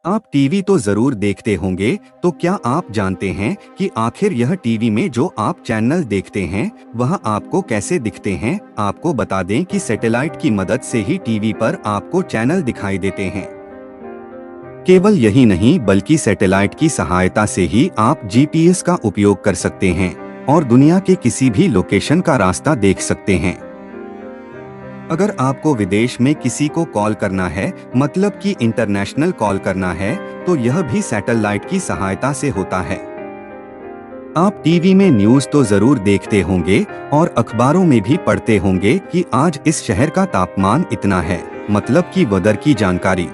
आप टीवी तो जरूर देखते होंगे, तो क्या आप जानते हैं कि आखिर यह टीवी में जो आप चैनल देखते हैं वह आपको कैसे दिखते हैं? आपको बता दें कि सैटेलाइट की मदद से ही टीवी पर आपको चैनल दिखाई देते हैं। केवल यही नहीं बल्कि सैटेलाइट की सहायता से ही आप जीपीएस का उपयोग कर सकते हैं और दुनिया के किसी भी लोकेशन का रास्ता देख सकते हैं। अगर आपको विदेश में किसी को कॉल करना है, मतलब कि इंटरनेशनल कॉल करना है, तो यह भी सैटेलाइट की सहायता से होता है। आप टीवी में न्यूज़ तो जरूर देखते होंगे और अखबारों में भी पढ़ते होंगे कि आज इस शहर का तापमान इतना है, मतलब कि वेदर की जानकारी।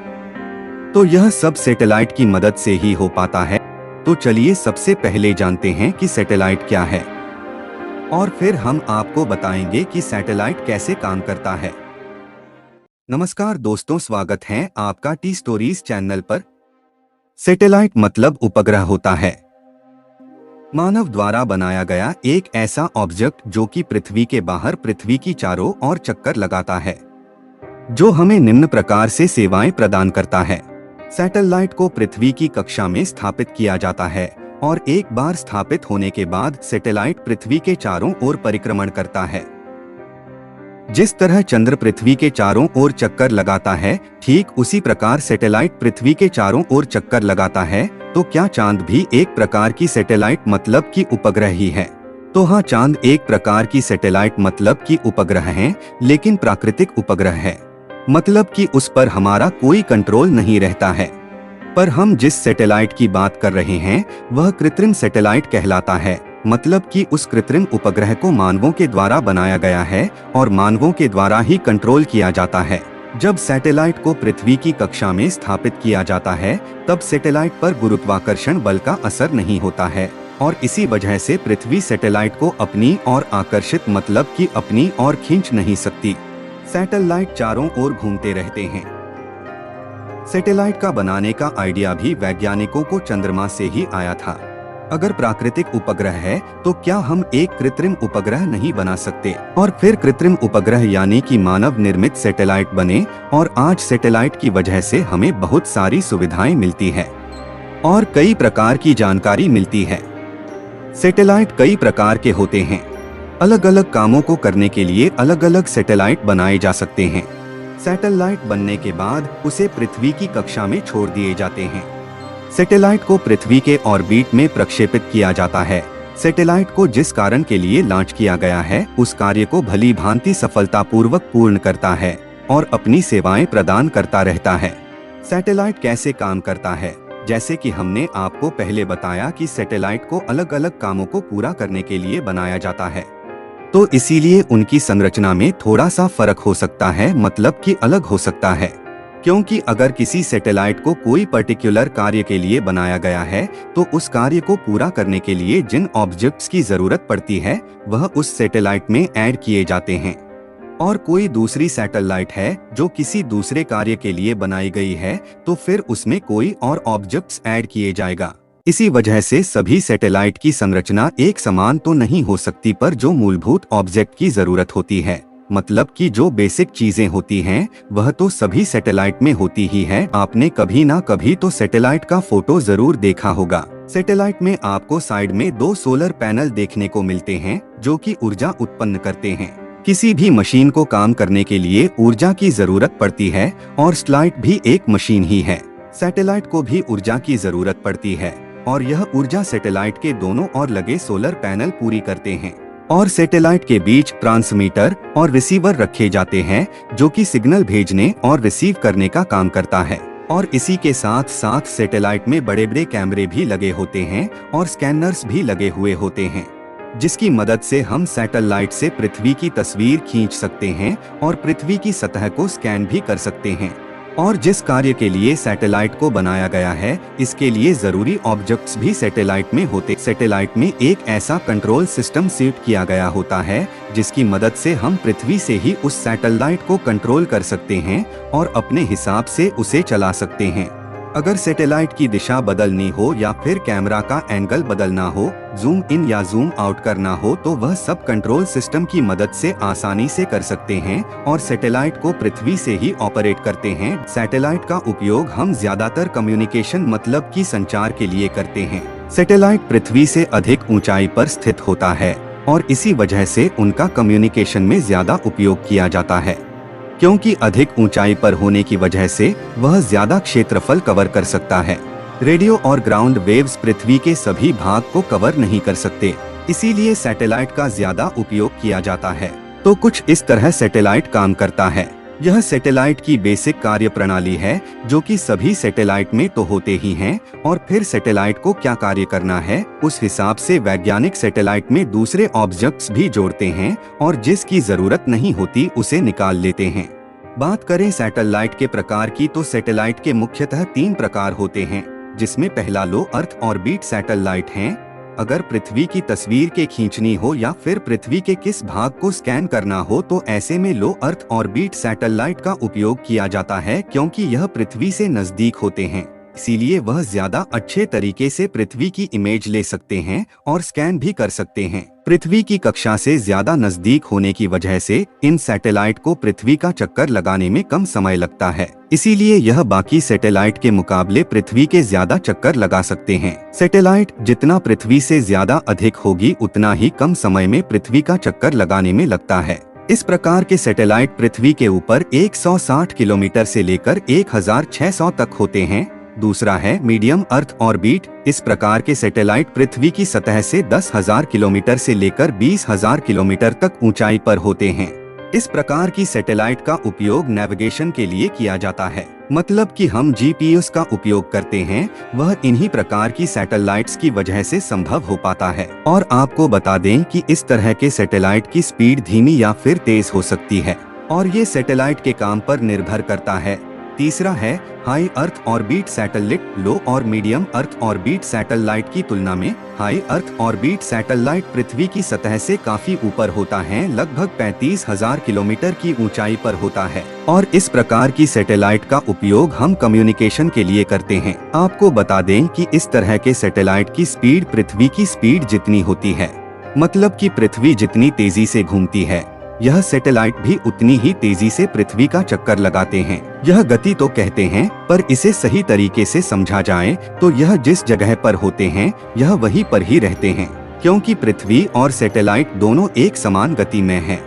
तो यह सब सैटेलाइट की मदद से ही हो पाता है। तो चलिए सबसे पहले जानते हैं कि सैटेलाइट क्या है, और फिर हम आपको बताएंगे कि सैटेलाइट कैसे काम करता है। नमस्कार दोस्तों, स्वागत है आपका टी स्टोरीज चैनल पर। सैटेलाइट मतलब उपग्रह होता है, मानव द्वारा बनाया गया एक ऐसा ऑब्जेक्ट जो कि पृथ्वी के बाहर पृथ्वी की चारों ओर चक्कर लगाता है, जो हमें निम्न प्रकार से सेवाएं प्रदान करता है। सैटेलाइट को पृथ्वी की कक्षा में स्थापित किया जाता है और एक बार स्थापित होने के बाद सैटेलाइट पृथ्वी के चारों ओर परिक्रमण करता है। जिस तरह चंद्र पृथ्वी के चारों ओर चक्कर लगाता है, ठीक उसी प्रकार सैटेलाइट पृथ्वी के चारों ओर चक्कर लगाता है। तो क्या चांद भी एक प्रकार की सैटेलाइट मतलब की उपग्रह ही है? तो हाँ, चांद एक प्रकार की सैटेलाइट मतलब की उपग्रह है, लेकिन प्राकृतिक उपग्रह है, मतलब कि उस पर हमारा कोई कंट्रोल नहीं रहता है। पर हम जिस सैटेलाइट की बात कर रहे हैं वह कृत्रिम सैटेलाइट कहलाता है, मतलब कि उस कृत्रिम उपग्रह को मानवों के द्वारा बनाया गया है और मानवों के द्वारा ही कंट्रोल किया जाता है। जब सैटेलाइट को पृथ्वी की कक्षा में स्थापित किया जाता है, तब सैटेलाइट पर गुरुत्वाकर्षण बल का असर नहीं होता है और इसी वजह से पृथ्वी सैटेलाइट को अपनी ओर आकर्षित, मतलब कि अपनी ओर खींच नहीं सकती। सैटेलाइट चारों ओर घूमते रहते हैं। सैटेलाइट का बनाने का आइडिया भी वैज्ञानिकों को चंद्रमा से ही आया था। अगर प्राकृतिक उपग्रह है तो क्या हम एक कृत्रिम उपग्रह नहीं बना सकते और फिर कृत्रिम उपग्रह यानी कि मानव निर्मित सैटेलाइट बने। और आज सैटेलाइट की वजह से हमें बहुत सारी सुविधाएं मिलती है और कई प्रकार की जानकारी मिलती है। सैटेलाइट कई प्रकार के होते हैं। अलग अलग कामों को करने के लिए अलग अलग सैटेलाइट बनाए जा सकते हैं। सैटेलाइट बनने के बाद उसे पृथ्वी की कक्षा में छोड़ दिए जाते हैं। सैटेलाइट को पृथ्वी के ऑर्बिट में प्रक्षेपित किया जाता है। सैटेलाइट को जिस कारण के लिए लॉन्च किया गया है उस कार्य को भली भांति सफलतापूर्वक पूर्ण करता है और अपनी सेवाएं प्रदान करता रहता है। सैटेलाइट कैसे काम करता है? जैसे कि हमने आपको पहले बताया कि सैटेलाइट को अलग अलग कामों को पूरा करने के लिए बनाया जाता है, तो इसीलिए उनकी संरचना में थोड़ा सा फर्क हो सकता है, मतलब कि अलग हो सकता है। क्योंकि अगर किसी सैटेलाइट को कोई पर्टिकुलर कार्य के लिए बनाया गया है तो उस कार्य को पूरा करने के लिए जिन ऑब्जेक्ट्स की जरूरत पड़ती है वह उस सैटेलाइट में ऐड किए जाते हैं। और कोई दूसरी सैटेलाइट है जो किसी दूसरे कार्य के लिए बनाई गई है तो फिर उसमें कोई और ऑब्जेक्ट्स ऐड किए जाएगा। इसी वजह से सभी सैटेलाइट की संरचना एक समान तो नहीं हो सकती, पर जो मूलभूत ऑब्जेक्ट की जरूरत होती है, मतलब कि जो बेसिक चीजें होती हैं, वह तो सभी सैटेलाइट में होती ही है। आपने कभी ना कभी तो सैटेलाइट का फोटो जरूर देखा होगा। सैटेलाइट में आपको साइड में 2 सोलर पैनल देखने को मिलते हैं जो कि ऊर्जा उत्पन्न करते हैं। किसी भी मशीन को काम करने के लिए ऊर्जा की जरूरत पड़ती है और सैटेलाइट भी एक मशीन ही है। सैटेलाइट को भी ऊर्जा की जरूरत पड़ती है और यह ऊर्जा सैटेलाइट के दोनों ओर लगे सोलर पैनल पूरी करते हैं। और सैटेलाइट के बीच ट्रांसमीटर और रिसीवर रखे जाते हैं जो कि सिग्नल भेजने और रिसीव करने का काम करता है। और इसी के साथ साथ सैटेलाइट में बड़े बड़े कैमरे भी लगे होते हैं और स्कैनर्स भी लगे हुए होते हैं, जिसकी मदद से हम सैटेलाइट से पृथ्वी की तस्वीर खींच सकते हैं और पृथ्वी की सतह को स्कैन भी कर सकते हैं। और जिस कार्य के लिए सैटेलाइट को बनाया गया है इसके लिए जरूरी ऑब्जेक्ट्स भी सैटेलाइट में होते। सैटेलाइट में एक ऐसा कंट्रोल सिस्टम सेट किया गया होता है जिसकी मदद से हम पृथ्वी से ही उस सैटेलाइट को कंट्रोल कर सकते हैं और अपने हिसाब से उसे चला सकते हैं। अगर सैटेलाइट की दिशा बदलनी हो या फिर कैमरा का एंगल बदलना हो, जूम इन या जूम आउट करना हो, तो वह सब कंट्रोल सिस्टम की मदद से आसानी से कर सकते हैं और सैटेलाइट को पृथ्वी से ही ऑपरेट करते हैं। सैटेलाइट का उपयोग हम ज्यादातर कम्युनिकेशन मतलब की संचार के लिए करते हैं। सैटेलाइट पृथ्वी से अधिक ऊंचाई पर स्थित होता है और इसी वजह से उनका कम्युनिकेशन में ज्यादा उपयोग किया जाता है, क्योंकि अधिक ऊंचाई पर होने की वजह से वह ज्यादा क्षेत्रफल कवर कर सकता है। रेडियो और ग्राउंड वेव्स पृथ्वी के सभी भाग को कवर नहीं कर सकते, इसीलिए सैटेलाइट का ज्यादा उपयोग किया जाता है। तो कुछ इस तरह सैटेलाइट काम करता है। यह सैटेलाइट की बेसिक कार्य प्रणाली है, जो कि सभी सैटेलाइट में तो होते ही हैं, और फिर सैटेलाइट को क्या कार्य करना है उस हिसाब से वैज्ञानिक सैटेलाइट में दूसरे ऑब्जेक्ट्स भी जोड़ते हैं और जिसकी जरूरत नहीं होती उसे निकाल लेते हैं। बात करें सैटेलाइट के प्रकार की, तो सैटेलाइट के मुख्यतः 3 प्रकार होते हैं, जिसमें पहला लो अर्थ ऑर्बिट सैटेलाइट है। अगर पृथ्वी की तस्वीर के खींचनी हो या फिर पृथ्वी के किस भाग को स्कैन करना हो, तो ऐसे में लो अर्थ ऑर्बिट सैटेलाइट का उपयोग किया जाता है, क्योंकि यह पृथ्वी से नजदीक होते हैं, इसीलिए वह ज्यादा अच्छे तरीके से पृथ्वी की इमेज ले सकते हैं और स्कैन भी कर सकते हैं। पृथ्वी की कक्षा से ज्यादा नजदीक होने की वजह से इन सैटेलाइट को पृथ्वी का चक्कर लगाने में कम समय लगता है, इसीलिए यह बाकी सैटेलाइट के मुकाबले पृथ्वी के ज्यादा चक्कर लगा सकते हैं। सैटेलाइट जितना पृथ्वी से ज्यादा अधिक होगी, उतना ही कम समय में पृथ्वी का चक्कर लगाने में लगता है। इस प्रकार के सैटेलाइट पृथ्वी के ऊपर 160 किलोमीटर से लेकर 1600 तक होते हैं। दूसरा है मीडियम अर्थ ऑर्बिट। इस प्रकार के सैटेलाइट पृथ्वी की सतह से 10,000 किलोमीटर से लेकर 20,000 किलोमीटर तक ऊंचाई पर होते हैं। इस प्रकार की सैटेलाइट का उपयोग नेविगेशन के लिए किया जाता है, मतलब कि हम जीपीएस का उपयोग करते हैं, वह इन्हीं प्रकार की सैटेलाइट्स की वजह से संभव हो पाता है। और आपको बता दें कि इस तरह के सैटेलाइट की स्पीड धीमी या फिर तेज हो सकती है और ये सैटेलाइट के काम पर निर्भर करता है। तीसरा है हाई अर्थ ऑर्बिट सैटेलाइट। लो और मीडियम अर्थ ऑर्बिट सैटेलाइट की तुलना में हाई अर्थ ऑर्बिट सैटेलाइट पृथ्वी की सतह से काफी ऊपर होता है, लगभग 35,000 किलोमीटर की ऊंचाई पर होता है, और इस प्रकार की सैटेलाइट का उपयोग हम कम्युनिकेशन के लिए करते हैं। आपको बता दें कि इस तरह के सैटेलाइट की स्पीड पृथ्वी की स्पीड जितनी होती है, मतलब कि पृथ्वी जितनी तेजी से घूमती है, यह सैटेलाइट भी उतनी ही तेजी से पृथ्वी का चक्कर लगाते हैं। यह गति तो कहते हैं, पर इसे सही तरीके से समझा जाए तो यह जिस जगह पर होते हैं यह वहीं पर ही रहते हैं, क्योंकि पृथ्वी और सैटेलाइट दोनों एक समान गति में हैं।